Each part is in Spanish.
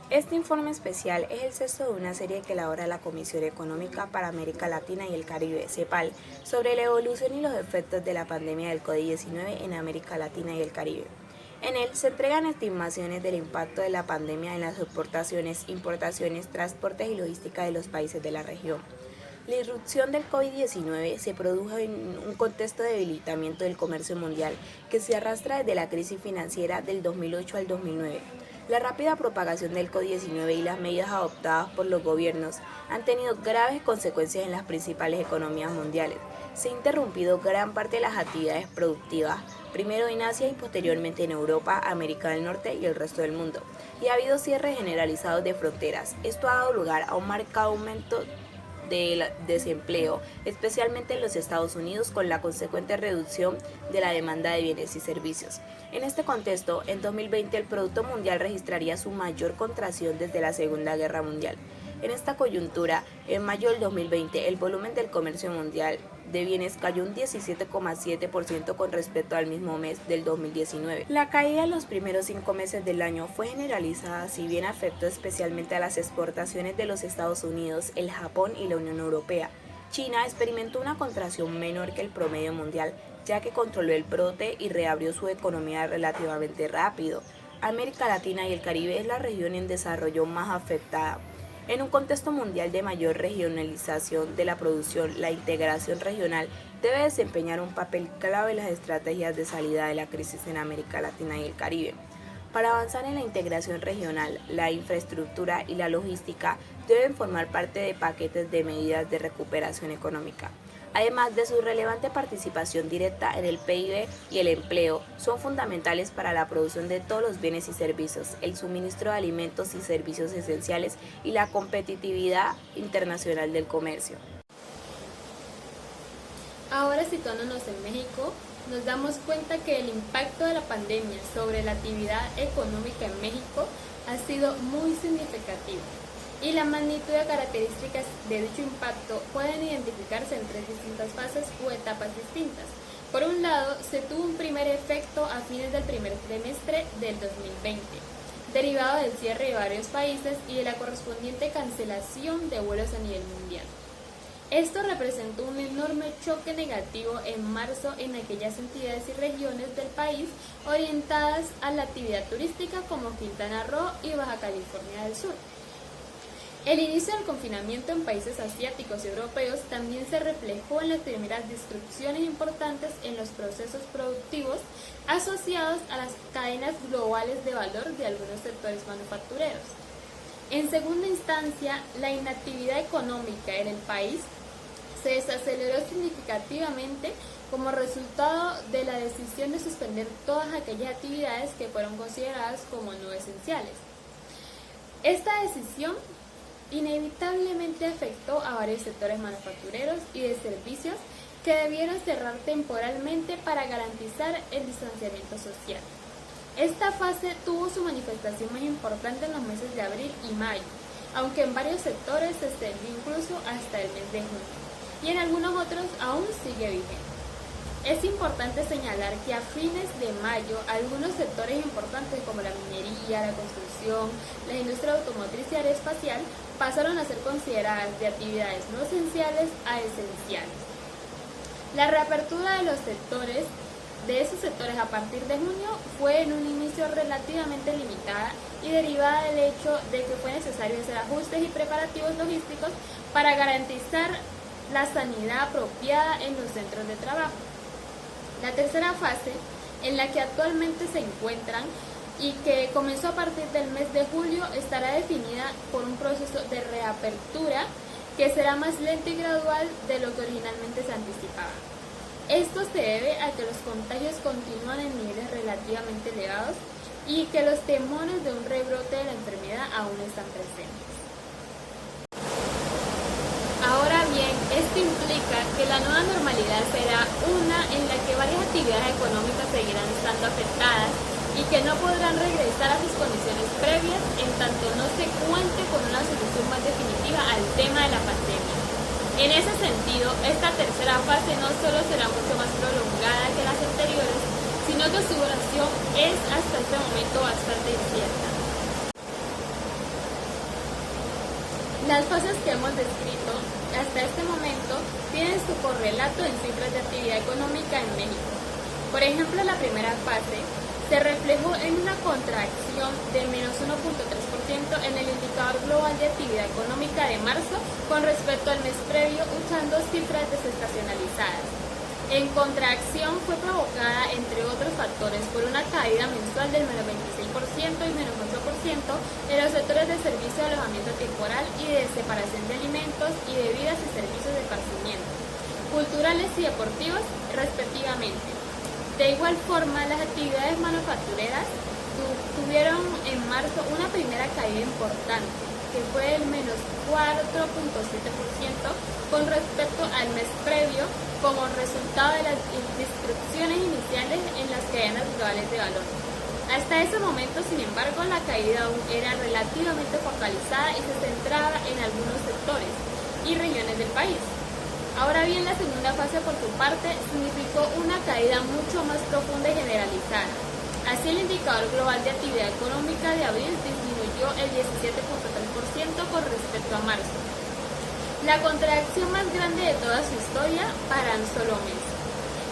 Este informe especial es el sexto de una serie que elabora la Comisión Económica para América Latina y el Caribe, CEPAL, sobre la evolución y los efectos de la pandemia del COVID-19 en América Latina y el Caribe. En él se entregan estimaciones del impacto de la pandemia en las exportaciones, importaciones, transportes y logística de los países de la región. La irrupción del COVID-19 se produjo en un contexto de debilitamiento del comercio mundial que se arrastra desde la crisis financiera del 2008 al 2009. La rápida propagación del COVID-19 y las medidas adoptadas por los gobiernos han tenido graves consecuencias en las principales economías mundiales. Se ha interrumpido gran parte de las actividades productivas, primero en Asia y posteriormente en Europa, América del Norte y el resto del mundo, y ha habido cierres generalizados de fronteras. Esto ha dado lugar a un marcado aumento del desempleo, especialmente en los Estados Unidos, con la consecuente reducción de la demanda de bienes y servicios. En este contexto, en 2020 el Producto Mundial registraría su mayor contracción desde la Segunda Guerra Mundial. En esta coyuntura, en mayo del 2020, el volumen del comercio mundial de bienes cayó un 17,7% con respecto al mismo mes del 2019. La caída en los primeros 5 meses del año fue generalizada, si bien afectó especialmente a las exportaciones de los Estados Unidos, el Japón y la Unión Europea. China experimentó una contracción menor que el promedio mundial, ya que controló el brote y reabrió su economía relativamente rápido. América Latina y el Caribe es la región en desarrollo más afectada. En un contexto mundial de mayor regionalización de la producción, la integración regional debe desempeñar un papel clave en las estrategias de salida de la crisis en América Latina y el Caribe. Para avanzar en la integración regional, la infraestructura y la logística deben formar parte de paquetes de medidas de recuperación económica. Además de su relevante participación directa en el PIB y el empleo, son fundamentales para la producción de todos los bienes y servicios, el suministro de alimentos y servicios esenciales y la competitividad internacional del comercio. Ahora, situándonos en México, nos damos cuenta que el impacto de la pandemia sobre la actividad económica en México ha sido muy significativo, y la magnitud de características de dicho impacto pueden identificarse en 3 distintas fases o etapas distintas. Por un lado, se tuvo un primer efecto a fines del primer trimestre del 2020, derivado del cierre de varios países y de la correspondiente cancelación de vuelos a nivel mundial. Esto representó un enorme choque negativo en marzo en aquellas entidades y regiones del país orientadas a la actividad turística como Quintana Roo y Baja California del Sur. El inicio del confinamiento en países asiáticos y europeos también se reflejó en las primeras disrupciones importantes en los procesos productivos asociados a las cadenas globales de valor de algunos sectores manufactureros. En segunda instancia, la inactividad económica en el país se desaceleró significativamente como resultado de la decisión de suspender todas aquellas actividades que fueron consideradas como no esenciales. Esta decisión inevitablemente afectó a varios sectores manufactureros y de servicios que debieron cerrar temporalmente para garantizar el distanciamiento social. Esta fase tuvo su manifestación más importante en los meses de abril y mayo, aunque en varios sectores se extendió incluso hasta el mes de junio, y en algunos otros aún sigue vigente. Es importante señalar que a fines de mayo, algunos sectores importantes como la minería, la construcción, la industria automotriz y aeroespacial pasaron a ser consideradas de actividades no esenciales a esenciales. La reapertura de esos sectores a partir de junio fue en un inicio relativamente limitada y derivada del hecho de que fue necesario hacer ajustes y preparativos logísticos para garantizar la sanidad apropiada en los centros de trabajo. La tercera fase, en la que actualmente se encuentran y que comenzó a partir del mes de julio, estará definida por un proceso de reapertura que será más lento y gradual de lo que originalmente se anticipaba. Esto se debe a que los contagios continúan en niveles relativamente elevados y que los temores de un rebrote de la enfermedad aún están presentes. Ahora bien, esto implica que la nueva normalidad será una en la que varias actividades económicas seguirán estando afectadas y que no podrán regresar a sus condiciones previas en tanto no se cuente con una solución más definitiva al tema de la pandemia. En ese sentido, esta tercera fase no solo será mucho más prolongada que las anteriores, sino que su duración es hasta este momento bastante incierta. Las fases que hemos descrito hasta este momento tienen su correlato en cifras de actividad económica en México. Por ejemplo, la primera fase se reflejó en una contracción de menos 1.3% en el indicador global de actividad económica de marzo con respecto al mes previo, usando cifras desestacionalizadas. En contracción fue provocada, entre otros factores, por una caída mensual del menos 26% y menos 8% en los sectores de servicio de alojamiento temporal y de separación de alimentos y bebidas y servicios de esparcimiento, culturales y deportivos, respectivamente. De igual forma, las actividades manufactureras tuvieron en marzo una primera caída importante, que fue el menos 4.7% con respecto al mes previo, como resultado de las disrupciones iniciales en las cadenas globales de valor. Hasta ese momento, sin embargo, la caída aún era relativamente focalizada y se centraba en algunos sectores y regiones del país. Ahora bien, la segunda fase, por su parte, significó una caída mucho más profunda y generalizada. Así, el indicador global de actividad económica de abril disminuyó el 17.3% con respecto a marzo, la contracción más grande de toda su historia para un solo mes.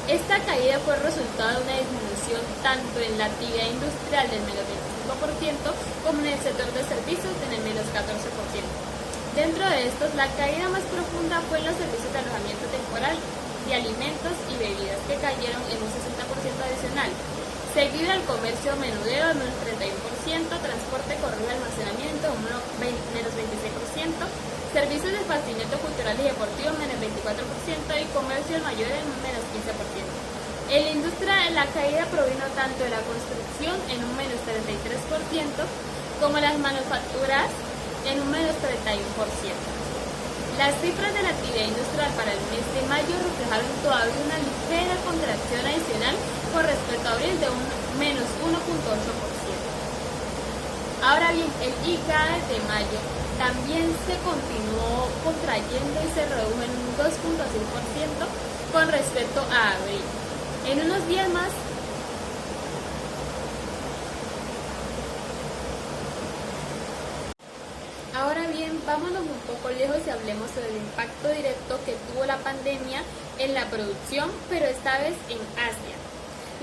Esta caída fue resultado de una disminución tanto en la actividad industrial del menos 25% como en el sector de servicios en el menos 14%. Dentro de estos, la caída más profunda fue en los servicios de alojamiento temporal, de alimentos y bebidas, que cayeron en un 60% adicional, seguido al comercio menudeo en un 31%, transporte, correo y almacenamiento en un menos 26%, servicios de esparcimiento cultural y deportivo en menos 24% y comercio al mayor en un menos 15%. En la industria, la caída provino tanto de la construcción en un menos 33% como las manufacturas en un menos 31%. Las cifras de la actividad industrial para el mes de mayo reflejaron todavía una ligera contracción adicional con respecto a abril de un menos 1.8%. Ahora bien, el IGAE de mayo también se continuó contrayendo y se redujo en un 2.6% con respecto a abril. En unos días más, ahora bien, vámonos un poco lejos y hablemos sobre el impacto directo que tuvo la pandemia en la producción, pero esta vez en Asia.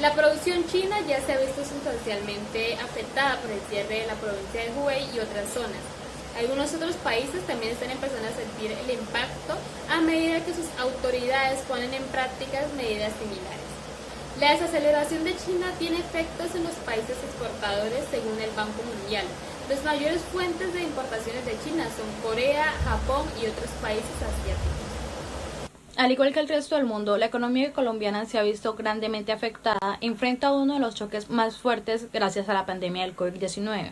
La producción china ya se ha visto sustancialmente afectada por el cierre de la provincia de Hubei y otras zonas. Algunos otros países también están empezando a sentir el impacto a medida que sus autoridades ponen en práctica medidas similares. La desaceleración de China tiene efectos en los países exportadores según el Banco Mundial. Las mayores fuentes de importaciones de China son Corea, Japón y otros países asiáticos. Al igual que el resto del mundo, la economía colombiana se ha visto grandemente afectada, enfrenta uno de los choques más fuertes gracias a la pandemia del COVID-19.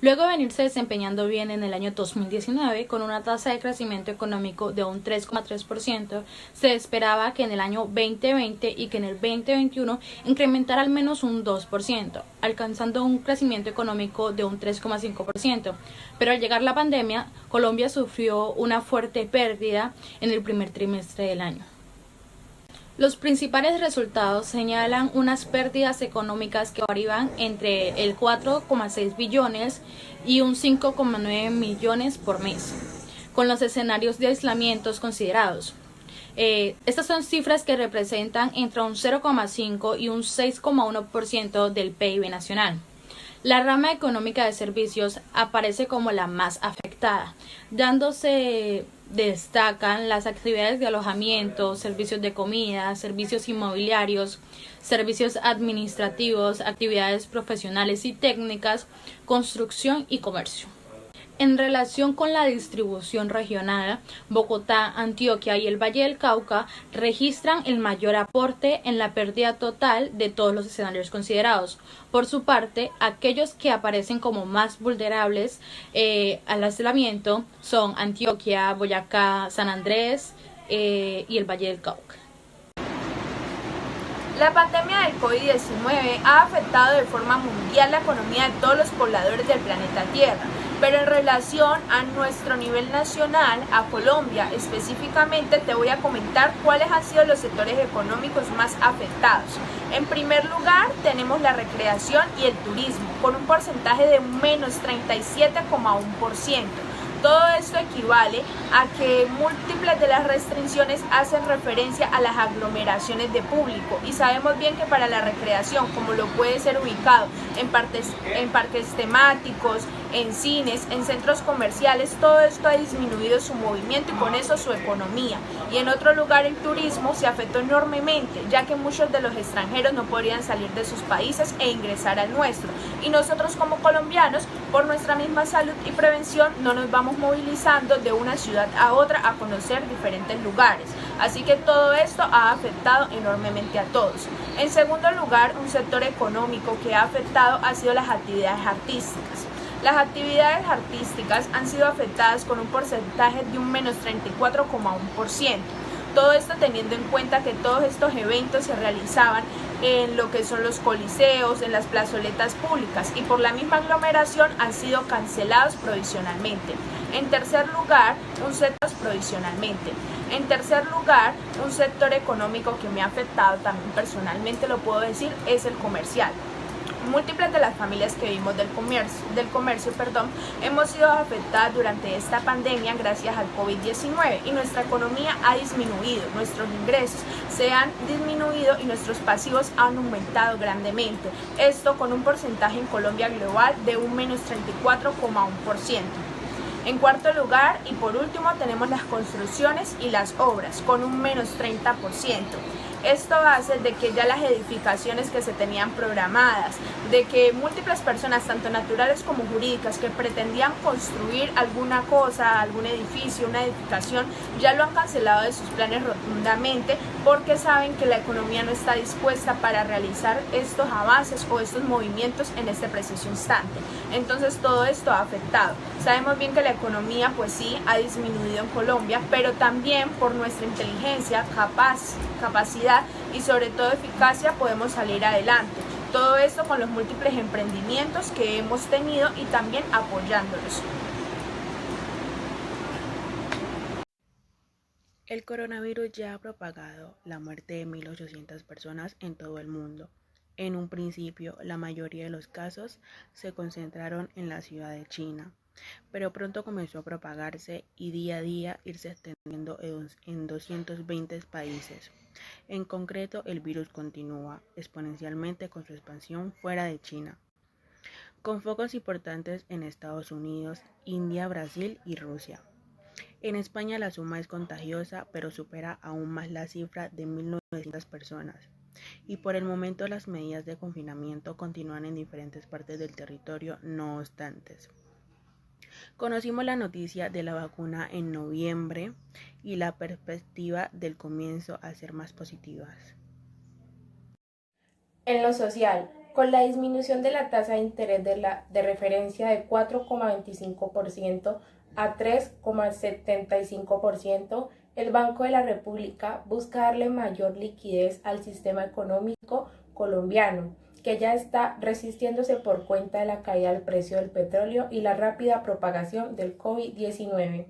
Luego de venirse desempeñando bien en el año 2019, con una tasa de crecimiento económico de un 3,3%, se esperaba que en el año 2020 y que en el 2021 incrementara al menos un 2%, alcanzando un crecimiento económico de un 3,5%. Pero al llegar la pandemia, Colombia sufrió una fuerte pérdida en el primer trimestre del año. Los principales resultados señalan unas pérdidas económicas que varían entre el 4,6 billones y un 5,9 millones por mes, con los escenarios de aislamientos considerados. Estas son cifras que representan entre un 0,5 y un 6,1% del PIB nacional. La rama económica de servicios aparece como la más afectada, destacan las actividades de alojamiento, servicios de comida, servicios inmobiliarios, servicios administrativos, actividades profesionales y técnicas, construcción y comercio. En relación con la distribución regional, Bogotá, Antioquia y el Valle del Cauca registran el mayor aporte en la pérdida total de todos los escenarios considerados. Por su parte, aquellos que aparecen como más vulnerables al aislamiento son Antioquia, Boyacá, San Andrés y el Valle del Cauca. La pandemia del COVID-19 ha afectado de forma mundial la economía de todos los pobladores del planeta Tierra, pero en relación a nuestro nivel nacional, a Colombia específicamente, te voy a comentar cuáles han sido los sectores económicos más afectados. En primer lugar, tenemos la recreación y el turismo, con un porcentaje de un menos 37,1%. Todo esto equivale a que múltiples de las restricciones hacen referencia a las aglomeraciones de público y sabemos bien que para la recreación, como lo puede ser ubicado en parques temáticos, en cines, en centros comerciales, todo esto ha disminuido su movimiento y con eso su economía. Y en otro lugar el turismo se afectó enormemente, ya que muchos de los extranjeros no podrían salir de sus países e ingresar al nuestro. Y nosotros como colombianos, por nuestra misma salud y prevención, no nos vamos movilizando de una ciudad a otra a conocer diferentes lugares. Así que todo esto ha afectado enormemente a todos. En segundo lugar, un sector económico que ha afectado ha sido las actividades artísticas. Las actividades artísticas han sido afectadas con un porcentaje de un menos 34,1%. Todo esto teniendo en cuenta que todos estos eventos se realizaban en lo que son los coliseos, en las plazoletas públicas y por la misma aglomeración han sido cancelados provisionalmente. En tercer lugar, un sector económico que me ha afectado también personalmente, lo puedo decir, es el comercial. Múltiples de las familias que vivimos del comercio, hemos sido afectadas durante esta pandemia gracias al COVID-19 y nuestra economía ha disminuido, nuestros ingresos se han disminuido y nuestros pasivos han aumentado grandemente. Esto con un porcentaje en Colombia global de un menos 34,1%. En cuarto lugar y por último tenemos las construcciones y las obras con un menos 30%. Esto hace de que ya las edificaciones que se tenían programadas, de que múltiples personas, tanto naturales como jurídicas, que pretendían construir alguna cosa, algún edificio, una edificación, ya lo han cancelado de sus planes rotundamente porque saben que la economía no está dispuesta para realizar estos avances o estos movimientos en este preciso instante. Entonces todo esto ha afectado. Sabemos bien que la economía pues sí ha disminuido en Colombia, pero también por nuestra inteligencia, capacidad y sobre todo eficacia podemos salir adelante. Todo esto con los múltiples emprendimientos que hemos tenido y también apoyándolos. El coronavirus ya ha propagado la muerte de 1.800 personas en todo el mundo. En un principio, la mayoría de los casos se concentraron en la ciudad de China, pero pronto comenzó a propagarse y día a día irse extendiendo en 220 países. En concreto, el virus continúa exponencialmente con su expansión fuera de China, con focos importantes en Estados Unidos, India, Brasil y Rusia. En España la suma es contagiosa, pero supera aún más la cifra de 1.900 personas. Y por el momento las medidas de confinamiento continúan en diferentes partes del territorio, no obstante. Conocimos la noticia de la vacuna en noviembre y la perspectiva del comienzo a ser más positivas. En lo social, con la disminución de la tasa de interés de referencia de 4,25% a 3,75%, el Banco de la República busca darle mayor liquidez al sistema económico colombiano, que ya está resistiéndose por cuenta de la caída del precio del petróleo y la rápida propagación del COVID-19.